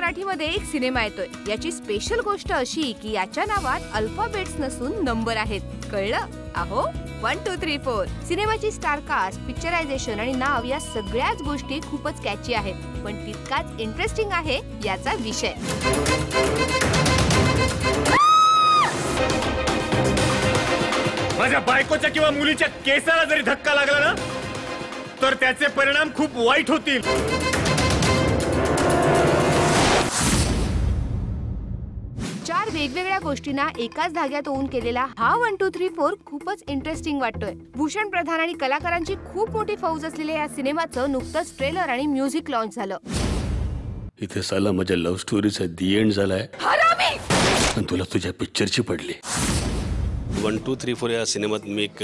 मराठीमध्ये एक सिनेमा येतोय. याची स्पेशल गोष्ट अशी की याच्या नावात अल्फाबेट्स नसून नंबर आहेत. कळलं? अहो 1 2 3 4 सिनेमाची स्टार कास्ट, पिक्चरायझेशन आणि नाव या सगळ्याच गोष्टी खूपच कॅची आहेत. पण तितकाच इंटरेस्टिंग आहे याचा विषय. माझ्या बायकोच्या किंवा मुलीच्या केसाला जरी धक्का लागला ना तर त्याचे परिणाम खूप वाईट होतील. चार वेगवेगळ्या गोष्टींना एकाच धाग्यात ओवून केलेला हा 1 2 3 4 खूपच इंटरेस्टिंग वाटतोय. भूषण प्रधान आणि कलाकारांची खूप मोठी फौज असलेल्या या सिनेमाचं नुकतंच ट्रेलर आणि म्युझिक लॉन्च झालं. इथे साला माझ्या लव्ह स्टोरीचा दी एंड झालाय आणि तुला तुझ्या पिक्चरची पडली. 1 2 3 4 या सिनेमात मी एक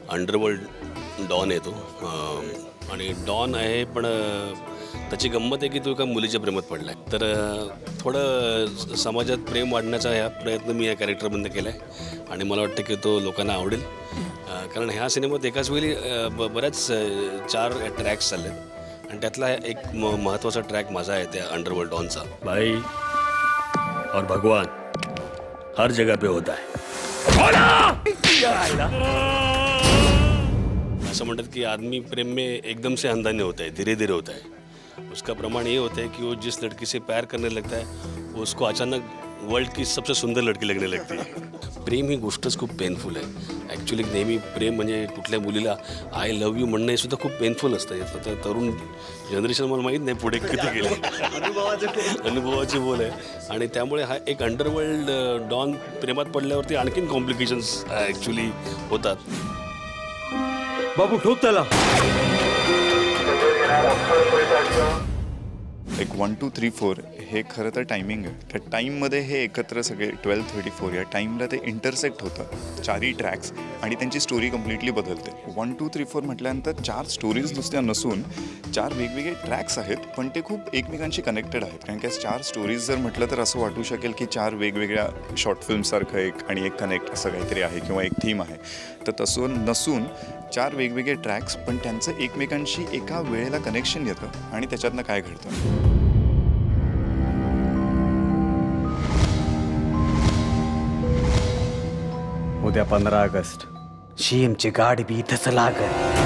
अंडरवर्ल्ड डॉन येतो आणि डॉन आहे पण त्याची गंमत आहे की तो एका मुलीच्या प्रेमात पडलाय. तर थोडं समाजात प्रेम वाढण्याचा हा प्रयत्न मी या कॅरेक्टरमध्ये केला आहे आणि मला वाटतं की तो लोकांना आवडेल. कारण ह्या सिनेमात एकाच वेळी बऱ्याच 4 ट्रॅक्स चालले आहेत आणि त्यातला एक महत्त्वाचा ट्रॅक माझा आहे त्या अंडरवर्ल्ड डॉनचा. भाई और भगवान हर जगह पे होता है. ऐसा म्हणतात कि आदमी प्रेम में एकदम से अंधा नहीं होता है, धीरे धीरे होता है. उसका प्रमाण ये होता है कि वो जिस लड़की से प्यार करने लगता है वो उसको अचानक वर्ल्ड की सबसे सुंदर लड़की लगने लगती है. प्रेम ही गोष्टच खूप पेनफुल आहे. ॲक्च्युली नेहमी प्रेम म्हणजे कुठल्या मुलीला आय लव्ह यू म्हणणं हे सुद्धा खूप पेनफुल असतं. तर तरुण जनरेशन मला माहीत नाही पुढे किती गेले. अनुभवाची बोल आहे आणि त्यामुळे हा एक अंडरवर्ल्ड डॉन प्रेमात पडल्यावरती आणखीन कॉम्प्लिकेशन्स ॲक्च्युली होतात. बाबू ठोक त्याला. एक 1 2 3 4 हे खरं तर टायमिंग आहे. त्या टाईममध्ये हे एकत्र सगळे 12:34 या टाईमला ते इंटरसेक्ट होतं. 4ही ट्रॅक्स आणि त्यांची स्टोरी कम्प्लिटली बदलते. 1 2 3 4 म्हटल्यानंतर 4 स्टोरीज नुसत्या नसून 4 वेगवेगळे ट्रॅक्स आहेत पण ते खूप एकमेकांशी कनेक्टेड आहेत. कारण की 4 स्टोरीज जर म्हटलं तर असं वाटू शकेल की 4 वेगवेगळ्या शॉर्ट फिल्मसारखं एक आणि एक कनेक्ट असं काहीतरी आहे किंवा एक थीम आहे. तर तसं नसून 4 वेगवेगळे ट्रॅक्स पण त्यांचं एकमेकांशी एका वेळेला कनेक्शन येतं आणि त्याच्यातनं काय घडतं. उद्या 15 ऑगस्ट CMची गाडी बी इथंच लागल.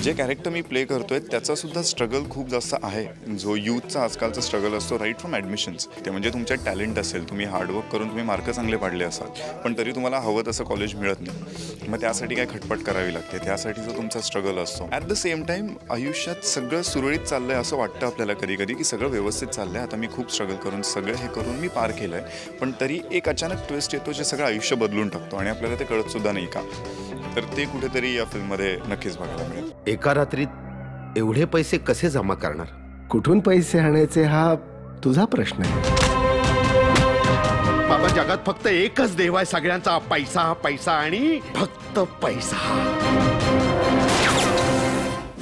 जे कॅरेक्टर मी प्ले करतोय त्याचा सुद्धा स्ट्रगल खूप जास्त आहे. जो यूथचा आजकालचा स्ट्रगल असतो राईट फ्रॉम ॲडमिशन्स. ते म्हणजे तुमच्यात टॅलेंट असेल, तुम्ही हार्डवर्क करून तुम्ही मार्क चांगले पाडले असाल पण तरी तुम्हाला हवं तसं कॉलेज मिळत नाही. मग त्यासाठी काय खटपट करावी लागते. त्यासाठी जो तुमचा स्ट्रगल असतो. ॲट द सेम टाईम आयुष्यात सगळं सुरळीत चाललं आहे असं वाटतं आपल्याला कधी कधी की सगळं व्यवस्थित चाललं आहे. आता मी खूप स्ट्रगल करून सगळं हे करून मी पार केलं आहे पण तरी एक अचानक ट्विस्ट येतो जे सगळं आयुष्य बदलून टाकतो आणि आपल्याला ते कळतसुद्धा नाही का. तर ते कुठेतरी या फिल्ममध्ये नक्कीच बघायला मिळेल. एका रात्रीत एवढे पैसे कसे जमा करणार? कुठून पैसे आणायचे हा तुझा प्रश्न आहे. बाबा जगात फक्त एकच देव आहे सगळ्यांचा. पैसा पैसा आणि फक्त पैसा.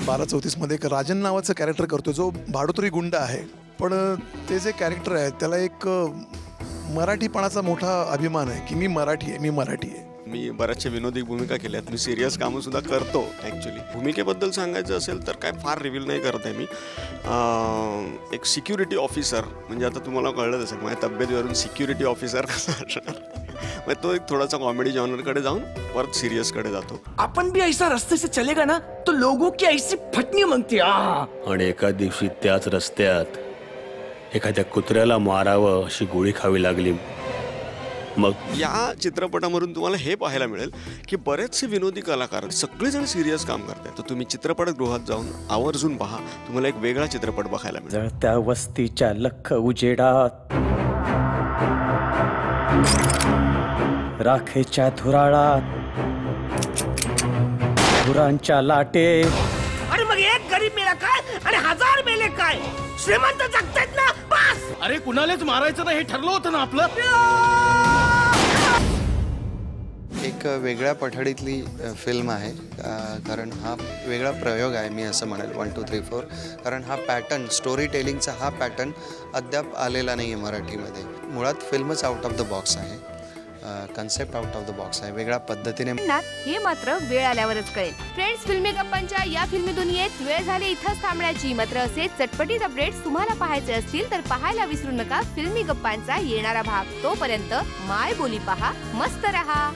1234 मध्ये एक राजन नावाचं कॅरेक्टर करतो जो भाडोत्री गुंड आहे. पण ते जे कॅरेक्टर आहे त्याला एक मराठीपणाचा मोठा अभिमान आहे की मी मराठी आहे. मी बऱ्याचशा विनोदी भूमिका केल्यात. मी सिरियस कामं सुद्धा करतो. ॲक्च्युली भूमिकेबद्दल सांगायचं असेल तर काय फार रिव्हील नाही करत आहे मी. एक सिक्युरिटी ऑफिसर म्हणजे आता तुम्हाला कळलं असेल माझ्या तब्येतीवरून सिक्युरिटी ऑफिसर कसा असणार. मग तो एक थोडासा कॉमेडी जॉनरकडे जाऊन परत सिरियसकडे जातो. आपण भी ऐसा रस्ते से चलेगा ना तो लोगों की ऐसी फटनी मांगती. आणि एका दिवशी त्याच रस्त्यात एखाद्या कुत्र्याला मारावं अशी गोळी खावी लागली. मग या चित्रपटामधून तुम्हाला हे पाहायला मिळेल की बरेचसे विनोदी कलाकार सगळेजण सिरियस काम करतात. तर तुम्ही चित्रपटगृहात जाऊन आवर्जून पहा. तुम्हाला एक वेगळा चित्रपट बघायला मिळेल. जळत्या वस्तीच्या लख उजेडात राखेच्या धुराळात धुरांच्या लाटे. अरे मग एक गरीब मेला काय आणि 1000 मेले काय? श्रीमंत जगतायत ना बस. अरे कुणालाच मारायचं नाही हे ठरलं होतं ना आपलं. एक वेगळ्या पठडीतली फिल्म आहे कारण हा वेगळा प्रयोग आहे मी असं म्हणेल 1 2 3 4. कारण हा पॅटर्न स्टोरी टेलिंगचा हा पॅटर्न अद्याप आलेला नाही आहे मराठीमध्ये. मुळात फिल्मच आउट ऑफ द बॉक्स आहे. Concept out of the box आहे, वेगळ्या पद्धतीने. हे मात्र वेळ आल्यावरच कळेल. फ्रेंड्स, फिल्मी गप्पांच्या या फिल्मी दुनियेत वेळ झाली इथंच थांबण्याची. मात्र असे चटपटीत अपडेट्स तुम्हाला पाहायचे असतील तर पाहायला विसरू नका फिल्मी गप्पांचा येणारा भाग. तोपर्यंत माय बोली पहा, मस्त रहा.